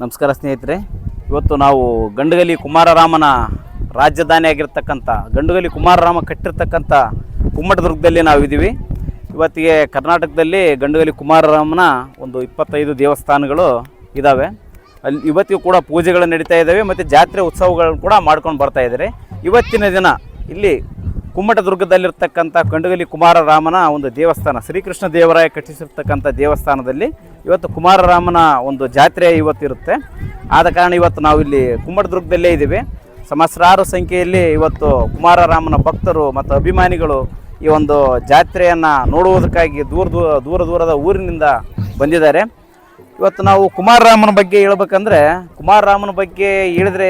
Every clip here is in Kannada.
ನಮಸ್ಕಾರ ಸ್ನೇಹಿತರೆ. ಇವತ್ತು ನಾವು ಗಂಡುಗಲಿ ಕುಮಾರರಾಮನ ರಾಜಧಾನಿ ಆಗಿರ್ತಕ್ಕಂಥ ಗಂಡುಗಲಿ ಕುಮಾರರಾಮ ಕಟ್ಟಿರ್ತಕ್ಕಂಥ ಕುಮ್ಮಟದುರ್ಗದಲ್ಲಿ ನಾವಿದ್ದೀವಿ. ಇವತ್ತಿಗೆ ಕರ್ನಾಟಕದಲ್ಲಿ ಗಂಡುಗಲಿ ಕುಮಾರರಾಮನ ಒಂದು 25 ದೇವಸ್ಥಾನಗಳು ಇದ್ದಾವೆ. ಅಲ್ಲಿ ಇವತ್ತಿಗೂ ಕೂಡ ಪೂಜೆಗಳು ನಡೀತಾ ಇದ್ದಾವೆ ಮತ್ತು ಜಾತ್ರೆ ಉತ್ಸವಗಳನ್ನು ಕೂಡ ಮಾಡ್ಕೊಂಡು ಬರ್ತಾ ಇದ್ದಾರೆ. ಇವತ್ತಿನ ದಿನ ಇಲ್ಲಿ ಕುಮ್ಮಟದುರ್ಗದಲ್ಲಿರ್ತಕ್ಕಂಥ ಗಂಡುಗಲಿ ಕುಮಾರರಾಮನ ಒಂದು ದೇವಸ್ಥಾನ, ಶ್ರೀಕೃಷ್ಣ ದೇವರಾಯ ಕಟ್ಟಿಸಿರ್ತಕ್ಕಂಥ ದೇವಸ್ಥಾನದಲ್ಲಿ ಇವತ್ತು ಕುಮಾರರಾಮನ ಒಂದು ಜಾತ್ರೆ ಇವತ್ತಿರುತ್ತೆ. ಆದ ಕಾರಣ ಇವತ್ತು ನಾವು ಇಲ್ಲಿ ಕುಮ್ಮಟದುರ್ಗದಲ್ಲೇ ಇದ್ದೀವಿ. ಸಹಸ್ರಾರು ಸಂಖ್ಯೆಯಲ್ಲಿ ಇವತ್ತು ಕುಮಾರರಾಮನ ಭಕ್ತರು ಮತ್ತು ಅಭಿಮಾನಿಗಳು ಈ ಒಂದು ಜಾತ್ರೆಯನ್ನು ನೋಡುವುದಕ್ಕಾಗಿ ದೂರದ ಊರಿನಿಂದ ಬಂದಿದ್ದಾರೆ. ಇವತ್ತು ನಾವು ಕುಮಾರರಾಮನ ಬಗ್ಗೆ ಹೇಳ್ಬೇಕಂದ್ರೆ, ಕುಮಾರರಾಮನ ಬಗ್ಗೆ ಹೇಳಿದ್ರೆ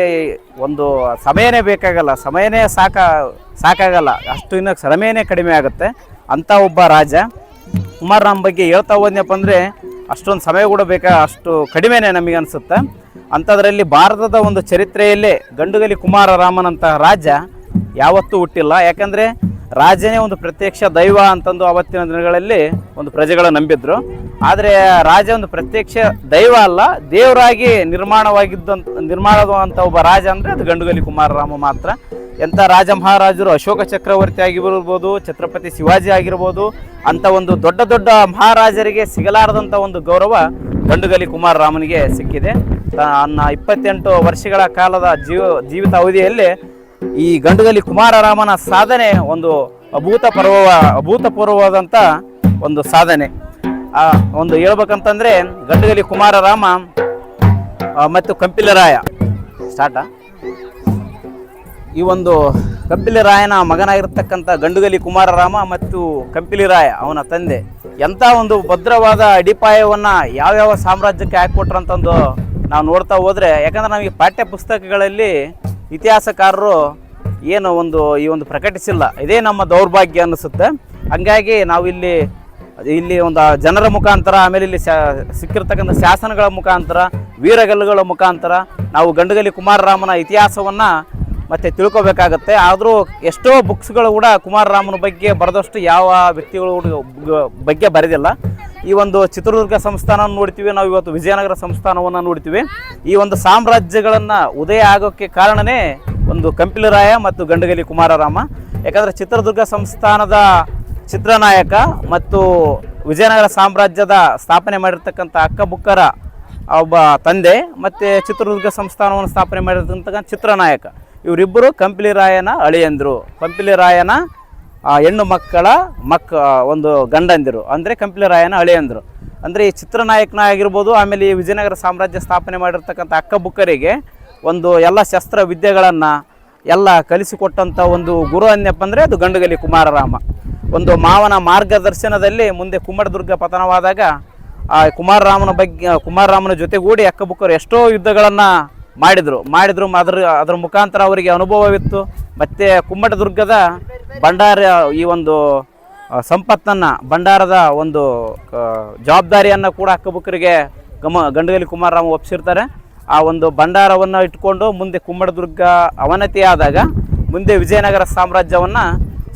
ಒಂದು ಸಮಯನೇ ಬೇಕಾಗಲ್ಲ, ಸಮಯನೇ ಸಾಕಾಗಲ್ಲ, ಅಷ್ಟು ಇನ್ನು ಸಮಯನೇ ಕಡಿಮೆ ಆಗುತ್ತೆ. ಅಂಥ ಒಬ್ಬ ರಾಜ ಕುಮಾರರಾಮ ಬಗ್ಗೆ ಹೇಳ್ತಾ ಹೋದ್ನಪ್ಪ ಅಂದರೆ ಅಷ್ಟೊಂದು ಸಮಯ ಕೂಡ ಅಷ್ಟು ಕಡಿಮೆನೇ ನಮಗೆ ಅನಿಸುತ್ತೆ. ಅಂಥದ್ರಲ್ಲಿ ಭಾರತದ ಒಂದು ಚರಿತ್ರೆಯಲ್ಲೇ ಗಂಡುಗಲಿ ಕುಮಾರರಾಮನಂಥ ರಾಜ ಯಾವತ್ತೂ ಹುಟ್ಟಿಲ್ಲ. ಯಾಕಂದರೆ ರಾಜನೇ ಒಂದು ಪ್ರತ್ಯಕ್ಷ ದೈವ ಅಂತಂದು ಆವತ್ತಿನ ದಿನಗಳಲ್ಲಿ ಒಂದು ಪ್ರಜೆಗಳು ನಂಬಿದ್ರು. ಆದರೆ ರಾಜ ಒಂದು ಪ್ರತ್ಯಕ್ಷ ದೈವ ಅಲ್ಲ, ದೇವರಾಗಿ ನಿರ್ಮಾಣವಾದಂಥ ಒಬ್ಬ ರಾಜ ಅಂದರೆ ಅದು ಗಂಡುಗಲಿ ಕುಮಾರರಾಮ ಮಾತ್ರ. ಎಂಥ ರಾಜ ಮಹಾರಾಜರು, ಅಶೋಕ ಚಕ್ರವರ್ತಿ ಆಗಿರ್ಬೋದು, ಛತ್ರಪತಿ ಶಿವಾಜಿ ಆಗಿರ್ಬೋದು, ಅಂಥ ಒಂದು ದೊಡ್ಡ ದೊಡ್ಡ ಮಹಾರಾಜರಿಗೆ ಸಿಗಲಾರದಂಥ ಒಂದು ಗೌರವ ಗಂಡುಗಲಿ ಕುಮಾರರಾಮನಿಗೆ ಸಿಕ್ಕಿದೆ. ತನ್ನ 28 ವರ್ಷಗಳ ಕಾಲದ ಜೀವಿತ ಅವಧಿಯಲ್ಲಿ ಈ ಗಂಡುಗಲಿ ಕುಮಾರರಾಮನ ಸಾಧನೆ ಒಂದು ಅಭೂತಪೂರ್ವವಾದಂಥ ಒಂದು ಸಾಧನೆ. ಒಂದು ಹೇಳ್ಬೇಕಂತಂದರೆ ಗಂಡುಗಲಿ ಕುಮಾರರಾಮ ಮತ್ತು ಕಂಪಿಲರಾಯ ಈ ಒಂದು ಕಂಪಿಲಿರಾಯನ ಮಗನಾಗಿರ್ತಕ್ಕಂಥ ಗಂಡುಗಲಿ ಕುಮಾರರಾಮ ಮತ್ತು ಕಂಪಿಲಿರಾಯ ಅವನ ತಂದೆ ಎಂಥ ಒಂದು ಭದ್ರವಾದ ಅಡಿಪಾಯವನ್ನು ಯಾವ್ಯಾವ ಸಾಮ್ರಾಜ್ಯಕ್ಕೆ ಹಾಕಿಕೊಟ್ರಂತಂದು ನಾವು ನೋಡ್ತಾ ಹೋದರೆ, ಯಾಕಂದರೆ ನಮಗೆ ಪಾಠ್ಯ ಪುಸ್ತಕಗಳಲ್ಲಿ ಇತಿಹಾಸಕಾರರು ಏನು ಈ ಒಂದು ಪ್ರಕಟಿಸಿಲ್ಲ. ಇದೇ ನಮ್ಮ ದೌರ್ಭಾಗ್ಯ ಅನ್ನಿಸುತ್ತೆ. ಹಂಗಾಗಿ ನಾವು ಇಲ್ಲಿ ಒಂದು ಜನರ ಮುಖಾಂತರ, ಆಮೇಲೆ ಇಲ್ಲಿ ಸಿಕ್ಕಿರ್ತಕ್ಕಂಥ ಶಾಸನಗಳ ಮುಖಾಂತರ, ವೀರಗಲ್ಲುಗಳ ಮುಖಾಂತರ ನಾವು ಗಂಡುಗಲಿ ಕುಮಾರರಾಮನ ಇತಿಹಾಸವನ್ನು ಮತ್ತು ತಿಳ್ಕೊಬೇಕಾಗತ್ತೆ. ಆದರೂ ಎಷ್ಟೋ ಬುಕ್ಸ್ಗಳು ಕೂಡ ಕುಮಾರರಾಮನ ಬಗ್ಗೆ ಬರೆದಷ್ಟು ಯಾವ ವ್ಯಕ್ತಿಗಳು ಬಗ್ಗೆ ಬರೆದಿಲ್ಲ. ಈ ಒಂದು ಚಿತ್ರದುರ್ಗ ಸಂಸ್ಥಾನವನ್ನು ನೋಡ್ತೀವಿ ನಾವು, ಇವತ್ತು ವಿಜಯನಗರ ಸಂಸ್ಥಾನವನ್ನು ನೋಡ್ತೀವಿ. ಈ ಒಂದು ಸಾಮ್ರಾಜ್ಯಗಳನ್ನು ಉದಯ ಆಗೋಕ್ಕೆ ಕಾರಣವೇ ಒಂದು ಕಂಪಿಲರಾಯ ಮತ್ತು ಗಂಡುಗಲಿ ಕುಮಾರರಾಮ. ಯಾಕಂದರೆ ಚಿತ್ರದುರ್ಗ ಸಂಸ್ಥಾನದ ಚಿತ್ರನಾಯಕ ಮತ್ತು ವಿಜಯನಗರ ಸಾಮ್ರಾಜ್ಯದ ಸ್ಥಾಪನೆ ಮಾಡಿರ್ತಕ್ಕಂಥ ಅಕ್ಕಬುಕ್ಕರ ಒಬ್ಬ ತಂದೆ, ಮತ್ತು ಚಿತ್ರದುರ್ಗ ಸಂಸ್ಥಾನವನ್ನು ಸ್ಥಾಪನೆ ಮಾಡಿರ್ತಕ್ಕಂಥ ಚಿತ್ರನಾಯಕ, ಇವರಿಬ್ಬರು ಕಂಪಿಲಿರಾಯನ ಅಳಿಯಂದರು, ಕಂಪಿಲಿರಾಯನ ಹೆಣ್ಣು ಮಕ್ಕಳ ಒಂದು ಗಂಡಂದಿರು, ಅಂದರೆ ಕಂಪಿಲಿರಾಯನ ಅಳಿಯಂದರು. ಅಂದರೆ ಈ ಚಿತ್ರನಾಯಕನ ಆಗಿರ್ಬೋದು, ಆಮೇಲೆ ಈ ವಿಜಯನಗರ ಸಾಮ್ರಾಜ್ಯ ಸ್ಥಾಪನೆ ಮಾಡಿರ್ತಕ್ಕಂಥ ಅಕ್ಕಬುಕ್ಕರಿಗೆ ಒಂದು ಎಲ್ಲ ಶಸ್ತ್ರ ವಿದ್ಯೆಗಳನ್ನು ಎಲ್ಲ ಕಲಿಸಿಕೊಟ್ಟಂಥ ಒಂದು ಗುರು ಅನ್ನಪ್ಪ ಅಂದರೆ ಅದು ಗಂಡುಗಲಿ ಕುಮಾರರಾಮ. ಒಂದು ಮಾವನ ಮಾರ್ಗದರ್ಶನದಲ್ಲಿ ಮುಂದೆ ಕುಮ್ಮಟದುರ್ಗ ಪತನವಾದಾಗ ಕುಮಾರರಾಮನ ಜೊತೆಗೂಡಿ ಅಕ್ಕಬುಕ್ಕರು ಎಷ್ಟೋ ಯುದ್ಧಗಳನ್ನು ಮಾಡಿದರು. ಅದರ ಮುಖಾಂತರ ಅವರಿಗೆ ಅನುಭವವಿತ್ತು. ಮತ್ತು ಕುಮ್ಮಟದುರ್ಗದ ಭಂಡಾರ ಈ ಒಂದು ಸಂಪತ್ತನ್ನು, ಭಂಡಾರದ ಒಂದು ಜವಾಬ್ದಾರಿಯನ್ನು ಕೂಡ ಅಕ್ಕಬುಕ್ಕರಿಗೆ ಗಂಡುಗಲಿ ಕುಮಾರರಾಮ ಒಪ್ಪಿಸಿರ್ತಾರೆ. ಆ ಒಂದು ಭಂಡಾರವನ್ನು ಇಟ್ಕೊಂಡು ಮುಂದೆ ಕುಮ್ಮಟದುರ್ಗ ಅವನತಿಯಾದಾಗ ಮುಂದೆ ವಿಜಯನಗರ ಸಾಮ್ರಾಜ್ಯವನ್ನು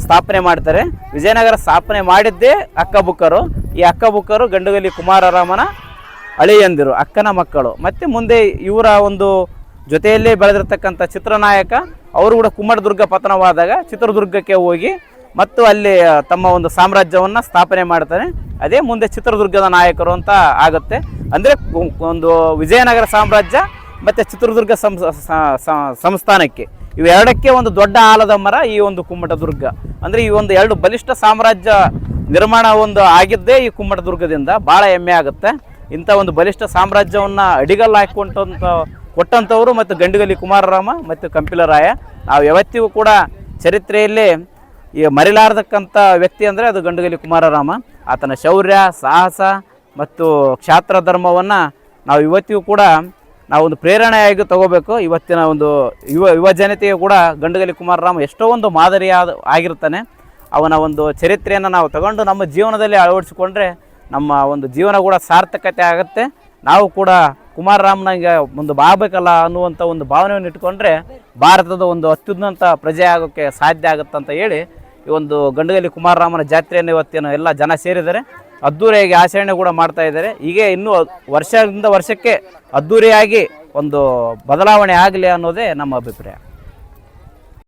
ಸ್ಥಾಪನೆ ಮಾಡ್ತಾರೆ. ವಿಜಯನಗರ ಸ್ಥಾಪನೆ ಮಾಡಿದ್ದೇ ಅಕ್ಕಬುಕ್ಕರು. ಈ ಅಕ್ಕಬುಕ್ಕರು ಗಂಡುಗಲಿ ಕುಮಾರರಾಮನ ಅಳಿಯಂದಿರು, ಅಕ್ಕನ ಮಕ್ಕಳು. ಮತ್ತು ಮುಂದೆ ಇವರ ಒಂದು ಜೊತೆಯಲ್ಲೇ ಬೆಳೆದಿರ್ತಕ್ಕಂಥ ಚಿತ್ರನಾಯಕ ಅವರು ಕೂಡ ಕುಮ್ಮಟದುರ್ಗ ಪತನವಾದಾಗ ಚಿತ್ರದುರ್ಗಕ್ಕೆ ಹೋಗಿ ಮತ್ತು ಅಲ್ಲಿ ತಮ್ಮ ಒಂದು ಸಾಮ್ರಾಜ್ಯವನ್ನು ಸ್ಥಾಪನೆ ಮಾಡ್ತಾರೆ. ಅದೇ ಮುಂದೆ ಚಿತ್ರದುರ್ಗದ ನಾಯಕರು ಅಂತ ಆಗುತ್ತೆ. ಅಂದರೆ ಒಂದು ವಿಜಯನಗರ ಸಾಮ್ರಾಜ್ಯ ಮತ್ತು ಚಿತ್ರದುರ್ಗ ಸಂಸ್ಥಾನಕ್ಕೆ ಇವೆರಡಕ್ಕೆ ಒಂದು ದೊಡ್ಡ ಆಲದ ಮರ ಈ ಒಂದು ಕುಮ್ಮಟದುರ್ಗ. ಅಂದರೆ ಈ ಒಂದು ಎರಡು ಬಲಿಷ್ಠ ಸಾಮ್ರಾಜ್ಯ ನಿರ್ಮಾಣ ಆಗಿದ್ದೇ ಈ ಕುಮ್ಮಟದುರ್ಗದಿಂದ. ಭಾಳ ಹೆಮ್ಮೆ ಆಗುತ್ತೆ. ಇಂಥ ಒಂದು ಬಲಿಷ್ಠ ಸಾಮ್ರಾಜ್ಯವನ್ನು ಅಡಿಗಲ್ಲು ಕೊಟ್ಟಂಥವರು ಮತ್ತು ಗಂಡುಗಲಿ ಕುಮಾರರಾಮ ಮತ್ತು ಕಂಪಿಲರಾಯ. ನಾವು ಯಾವತ್ತಿಗೂ ಕೂಡ ಚರಿತ್ರೆಯಲ್ಲಿ ಮರಿಲಾರತಕ್ಕಂಥ ವ್ಯಕ್ತಿ ಅಂದರೆ ಅದು ಗಂಡುಗಲಿ ಕುಮಾರರಾಮ. ಆತನ ಶೌರ್ಯ, ಸಾಹಸ ಮತ್ತು ಕ್ಷಾತ್ರ ಧರ್ಮವನ್ನು ನಾವು ಇವತ್ತಿಗೂ ಕೂಡ ಒಂದು ಪ್ರೇರಣೆಯಾಗಿ ತಗೋಬೇಕು. ಇವತ್ತಿನ ಒಂದು ಯುವ ಜನತೆಯು ಕೂಡ ಗಂಡುಗಲಿ ಕುಮಾರರಾಮ ಎಷ್ಟೋ ಒಂದು ಆಗಿರ್ತಾನೆ. ಅವನ ಒಂದು ಚರಿತ್ರೆಯನ್ನು ನಾವು ತಗೊಂಡು ನಮ್ಮ ಜೀವನದಲ್ಲಿ ಅಳವಡಿಸಿಕೊಂಡ್ರೆ ನಮ್ಮ ಒಂದು ಜೀವನ ಕೂಡ ಸಾರ್ಥಕತೆ ಆಗುತ್ತೆ. ನಾವು ಕೂಡ ಕುಮಾರರಾಮನಿಗೆ ಒಂದು ಆಗಬೇಕಲ್ಲ ಅನ್ನುವಂಥ ಒಂದು ಭಾವನೆಯನ್ನು ಇಟ್ಕೊಂಡ್ರೆ ಭಾರತದ ಒಂದು ಅತ್ಯುನ್ನತ ಪ್ರಜೆ ಆಗೋಕ್ಕೆ ಸಾಧ್ಯ ಆಗುತ್ತಂತ ಹೇಳಿ ಈ ಒಂದು ಗಂಡುಗಲಿ ಕುಮಾರರಾಮನ ಜಾತ್ರೆಯನ್ನು ಇವತ್ತೇನು ಎಲ್ಲ ಜನ ಸೇರಿದ್ದಾರೆ. ಅದ್ಧೂರಿಯಾಗಿ ಆಚರಣೆ ಕೂಡ ಮಾಡ್ತಾ ಇದ್ದಾರೆ. ಹೀಗೆ ಇನ್ನೂ ವರ್ಷದಿಂದ ವರ್ಷಕ್ಕೆ ಅದ್ಧೂರಿಯಾಗಿ ಒಂದು ಬದಲಾವಣೆ ಆಗಲಿ ಅನ್ನೋದೇ ನಮ್ಮ ಅಭಿಪ್ರಾಯ.